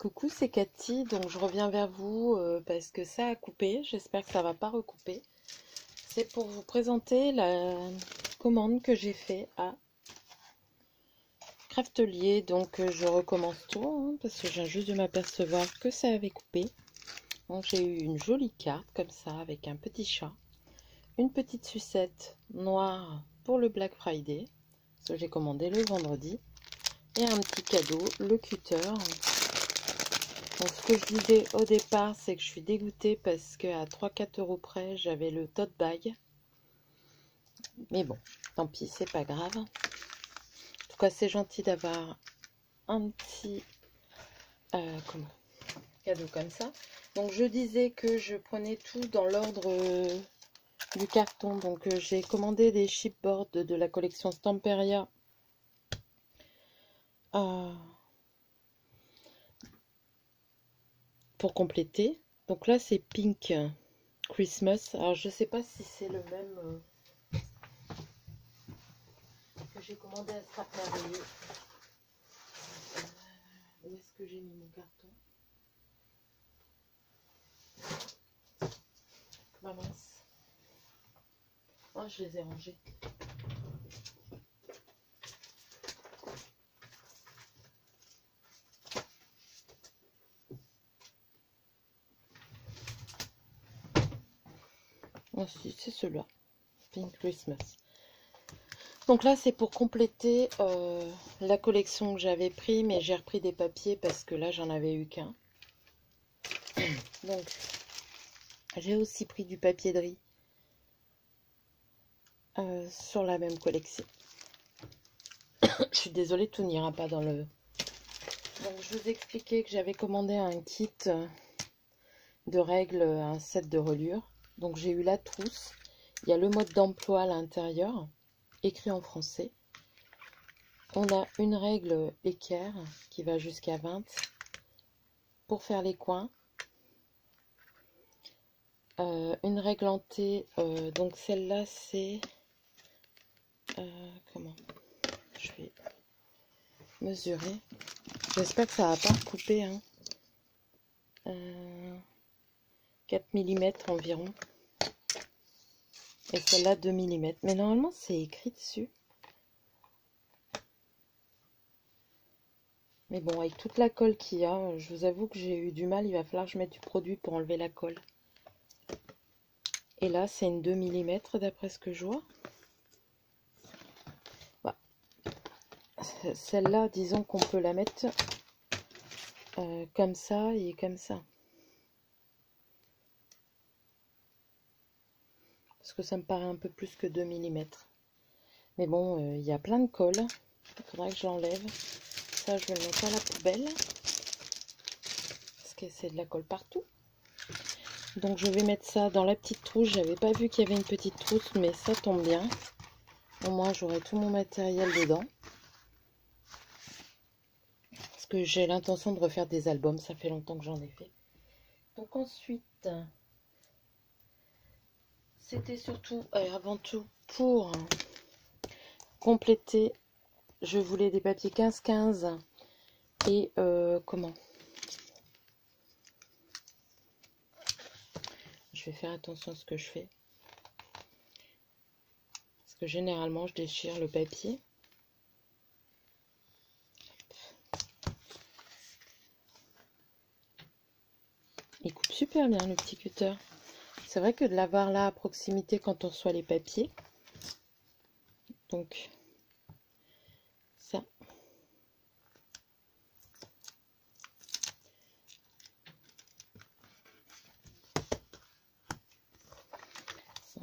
Coucou, c'est Cathy, donc je reviens vers vous parce que ça a coupé, j'espère que ça va pas recouper. C'est pour vous présenter la commande que j'ai fait à Craftelier, donc je recommence tout hein, parce que je viens juste de m'apercevoir que ça avait coupé. Donc j'ai eu une jolie carte comme ça avec un petit chat, une petite sucette noire pour le Black Friday, parce que j'ai commandé le vendredi, et un petit cadeau, le cutter. Donc, ce que je disais au départ, c'est que je suis dégoûtée parce qu'à 3-4 euros près, j'avais le tote bag. Mais bon, tant pis, c'est pas grave. En tout cas, c'est gentil d'avoir un petit cadeau comme ça. Donc, je disais que je prenais tout dans l'ordre du carton. Donc, j'ai commandé des chipboards de la collection Stamperia. Pour compléter. Donc là, c'est Pink Christmas. Alors, je sais pas si c'est le même que j'ai commandé à Stamperia. Où est-ce que j'ai mis mon carton? Ma mince. Oh, je les ai rangés. Oh, si, c'est ceux-là. Pink Christmas. Donc là, c'est pour compléter la collection que j'avais pris, mais j'ai repris des papiers parce que là, j'en avais eu qu'un. Donc, j'ai aussi pris du papier de riz sur la même collection. Je suis désolée, tout n'ira pas dans le... Donc, je vous expliquais que j'avais commandé un kit de règles, un set de reliure. Donc, j'ai eu la trousse. Il y a le mode d'emploi à l'intérieur, écrit en français. On a une règle équerre qui va jusqu'à 20 pour faire les coins. Une règle en T, donc celle-là c'est... comment je vais mesurer. J'espère que ça va pas couper. Hein. 4 mm environ. Et celle-là 2 mm. Mais normalement c'est écrit dessus. Mais bon, avec toute la colle qu'il y a, je vous avoue que j'ai eu du mal. Il va falloir que je mette du produit pour enlever la colle. Et là, c'est une 2 mm d'après ce que je vois. Bah, celle-là, disons qu'on peut la mettre comme ça et comme ça. Parce que ça me paraît un peu plus que 2 mm. Mais bon, il y a plein de colle. Il faudra que je l'enlève. Ça, je vais le mettre à la poubelle. Parce que c'est de la colle partout. Donc, je vais mettre ça dans la petite trousse. J'avais pas vu qu'il y avait une petite trousse, mais ça tombe bien. Au moins, j'aurai tout mon matériel dedans. Parce que j'ai l'intention de refaire des albums. Ça fait longtemps que j'en ai fait. Donc, ensuite, c'était surtout, avant tout, pour compléter. Je voulais des papiers 15-15 et je vais faire attention à ce que je fais. Parce que généralement, je déchire le papier. Il coupe super bien le petit cutter. C'est vrai que de l'avoir là à proximité quand on reçoit les papiers. Donc, ça.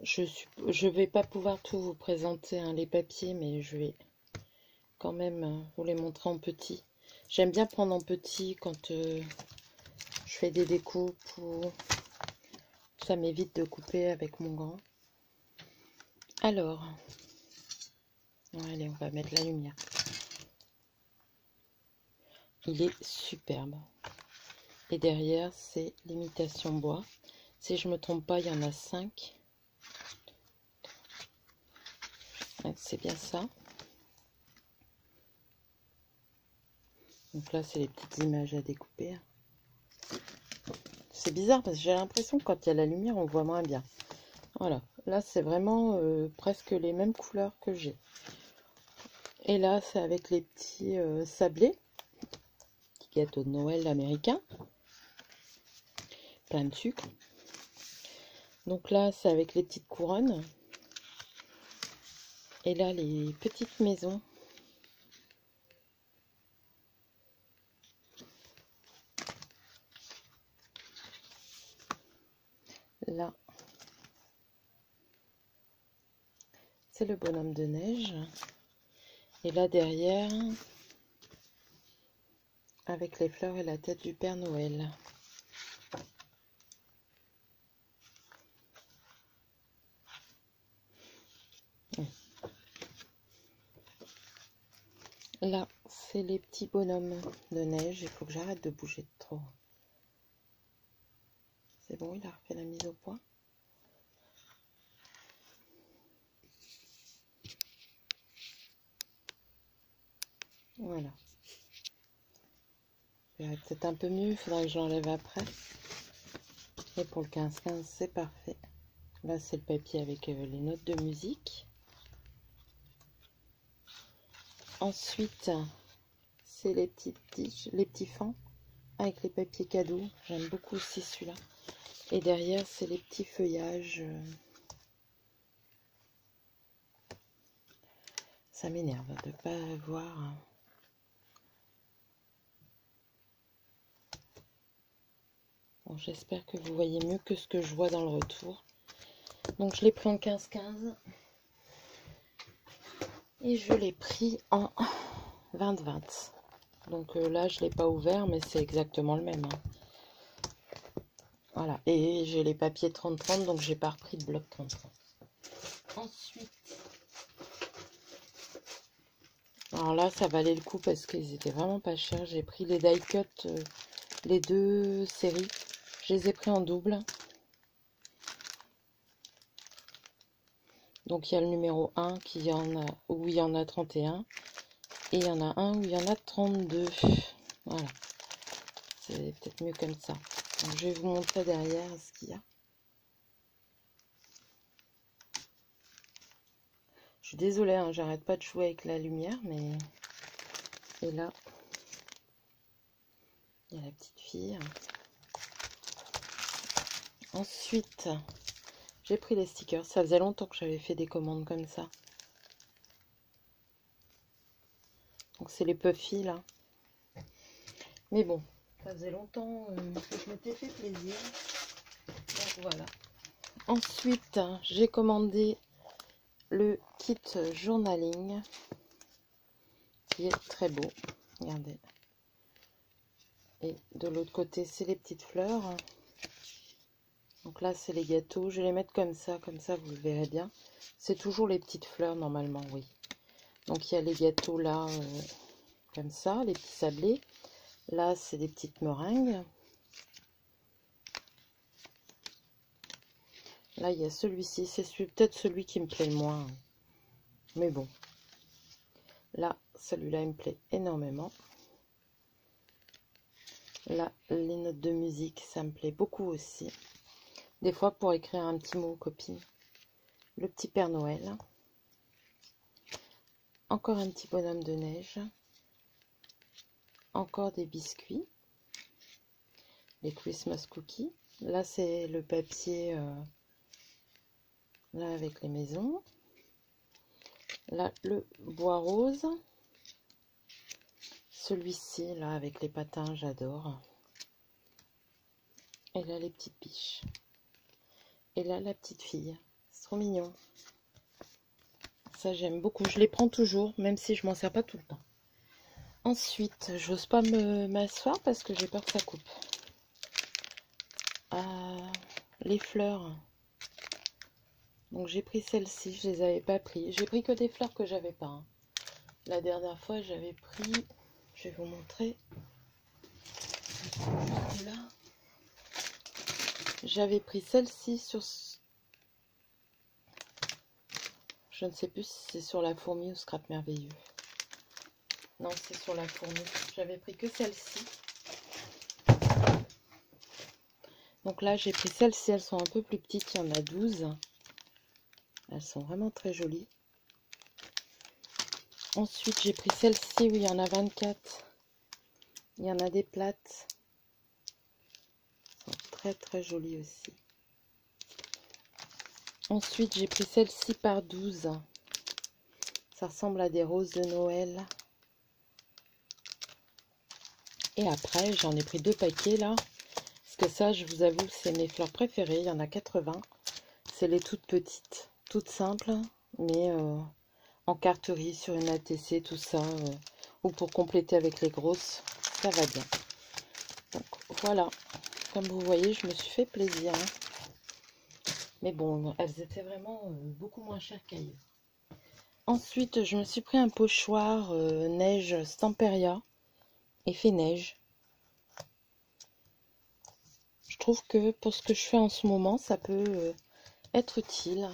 Je vais pas pouvoir tout vous présenter hein, les papiers, mais je vais quand même vous les montrer en petit. J'aime bien prendre en petit quand je fais des découpes ou ça m'évite de couper avec mon gant. Alors, allez, on va mettre la lumière. Il est superbe. Et derrière, c'est l'imitation bois. Si je me trompe pas, il y en a 5. C'est bien ça. Donc là, c'est les petites images à découper. C'est bizarre parce que j'ai l'impression que quand il y a la lumière, on voit moins bien. Voilà, là, c'est vraiment presque les mêmes couleurs que j'ai. Et là, c'est avec les petits sablés, petits gâteaux de Noël américains, plein de sucre. Donc là, c'est avec les petites couronnes. Et là, les petites maisons. Là, c'est le bonhomme de neige. Et là, derrière, avec les fleurs et la tête du Père Noël. Là, c'est les petits bonhommes de neige. Il faut que j'arrête de bouger de trop. C'est bon, il a refait la mise au point. Voilà. Peut-être un peu mieux, il faudra que j'enlève après. Et pour le 15-15, c'est parfait. Là, c'est le papier avec les notes de musique. Ensuite, c'est les petits fans avec les papiers cadeaux. J'aime beaucoup aussi celui-là. Et derrière, c'est les petits feuillages. Ça m'énerve de ne pas avoir... Bon, j'espère que vous voyez mieux que ce que je vois dans le retour. Donc, je l'ai pris en 15-15. Et je l'ai pris en 20-20. Donc là, je ne l'ai pas ouvert, mais c'est exactement le même. Hein. Voilà. Et j'ai les papiers 30-30, donc j'ai pas repris de bloc 30-30. Ensuite, alors là, ça valait le coup parce qu'ils étaient vraiment pas chers. J'ai pris les die cut, les deux séries. Je les ai pris en double. Donc il y a le numéro 1 où il y en a 31. Et il y en a un où il y en a 32. Voilà. C'est peut-être mieux comme ça. Donc, je vais vous montrer derrière ce qu'il y a. Je suis désolée, hein, j'arrête pas de jouer avec la lumière, mais... Et là, il y a la petite fille. Ensuite, j'ai pris les stickers. Ça faisait longtemps que j'avais fait des commandes comme ça. Donc c'est les Puffy là. Mais bon, ça faisait longtemps que je m'étais fait plaisir. Donc voilà. Ensuite, j'ai commandé le kit journaling qui est très beau. Regardez. Et de l'autre côté, c'est les petites fleurs. Donc là, c'est les gâteaux. Je vais les mettre comme ça vous le verrez bien. C'est toujours les petites fleurs normalement, oui. Donc il y a les gâteaux là, comme ça, les petits sablés. Là, c'est des petites meringues. Là, il y a celui-ci. C'est peut-être celui qui me plaît le moins. Mais bon. Là, celui-là, il me plaît énormément. Là, les notes de musique, ça me plaît beaucoup aussi. Des fois, pour écrire un petit mot aux copines. Le petit Père Noël. Encore un petit bonhomme de neige. Encore des biscuits. Les Christmas cookies. Là, c'est le papier... là, avec les maisons. Là, le bois rose. Celui-ci, là, avec les patins, j'adore. Et là, les petites biches. Et là, la petite fille. C'est trop mignon. Ça, j'aime beaucoup. Je les prends toujours, même si je m'en sers pas tout le temps. Ensuite, j'ose pas m'asseoir parce que j'ai peur que ça coupe. Les fleurs. Donc, j'ai pris celles-ci. Je les avais pas pris. J'ai pris que des fleurs que j'avais pas. Hein. La dernière fois, j'avais pris... Je vais vous montrer. Là. J'avais pris celle-ci sur... Je ne sais plus si c'est sur la fourmi ou scrap merveilleux. Non, c'est sur la fourmi. J'avais pris que celle-ci. Donc là, j'ai pris celles-ci. Elles sont un peu plus petites. Il y en a 12. Elles sont vraiment très jolies. Ensuite, j'ai pris celle-ci où il y en a 24. Il y en a des plates. Elles sont très très jolies aussi. Ensuite, j'ai pris celle-ci par 12. Ça ressemble à des roses de Noël. Et après, j'en ai pris 2 paquets là. Parce que ça, je vous avoue, c'est mes fleurs préférées. Il y en a 80. C'est les toutes petites. Toutes simples, mais en carterie, sur une ATC, tout ça. Ou pour compléter avec les grosses. Ça va bien. Donc voilà. Comme vous voyez, je me suis fait plaisir. Mais bon, elles étaient vraiment beaucoup moins chères qu'ailleurs. Ensuite, je me suis pris un pochoir neige Stamperia. Effet neige. Je trouve que pour ce que je fais en ce moment, ça peut être utile.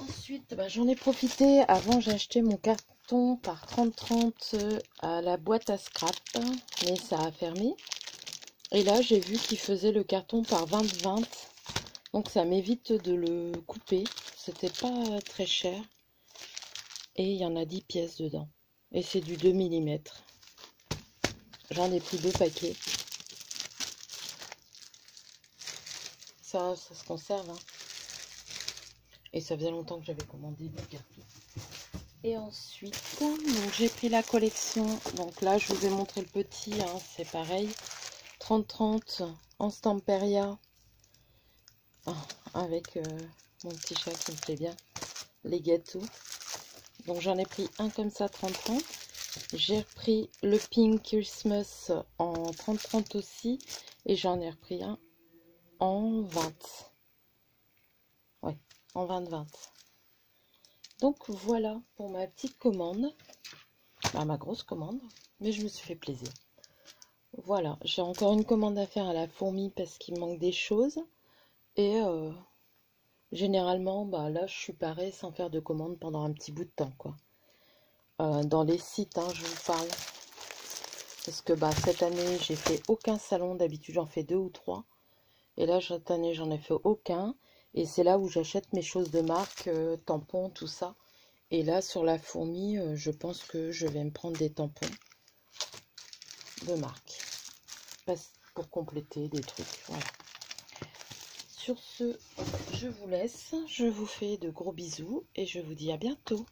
Ensuite, j'en ai profité. Avant, j'ai acheté mon carton par 30-30 à la boîte à scrap, mais ça a fermé. Et là, j'ai vu qu'il faisait le carton par 20-20. Donc, ça m'évite de le couper. C'était pas très cher. Et il y en a 10 pièces dedans. Et c'est du 2 mm. J'en ai pris 2 paquets. Ça se conserve. Hein. Et ça faisait longtemps que j'avais commandé du carton. Et ensuite, donc j'ai pris la collection. Donc là, je vous ai montré le petit. Hein, c'est pareil. 30-30 en Stamperia. Oh, avec mon petit chat qui me plaît bien. Les gâteaux. Donc j'en ai pris un comme ça 30-30. J'ai repris le Pink Christmas en 30-30 aussi. Et j'en ai repris un en 20. Ouais, en 20-20. Donc voilà pour ma petite commande. Ma grosse commande. Mais je me suis fait plaisir. Voilà, j'ai encore une commande à faire à la fourmi parce qu'il me manque des choses. Et généralement, là, je suis parée sans faire de commande pendant un petit bout de temps, quoi. Dans les sites, hein, je vous parle. Parce que cette année, j'ai fait aucun salon. D'habitude, j'en fais 2 ou 3. Et là, cette année, j'en ai fait aucun. Et c'est là où j'achète mes choses de marque, tampons, tout ça. Et là, sur la fourmi, je pense que je vais me prendre des tampons de marque. Pour compléter des trucs. Voilà. Sur ce, je vous laisse. Je vous fais de gros bisous et je vous dis à bientôt.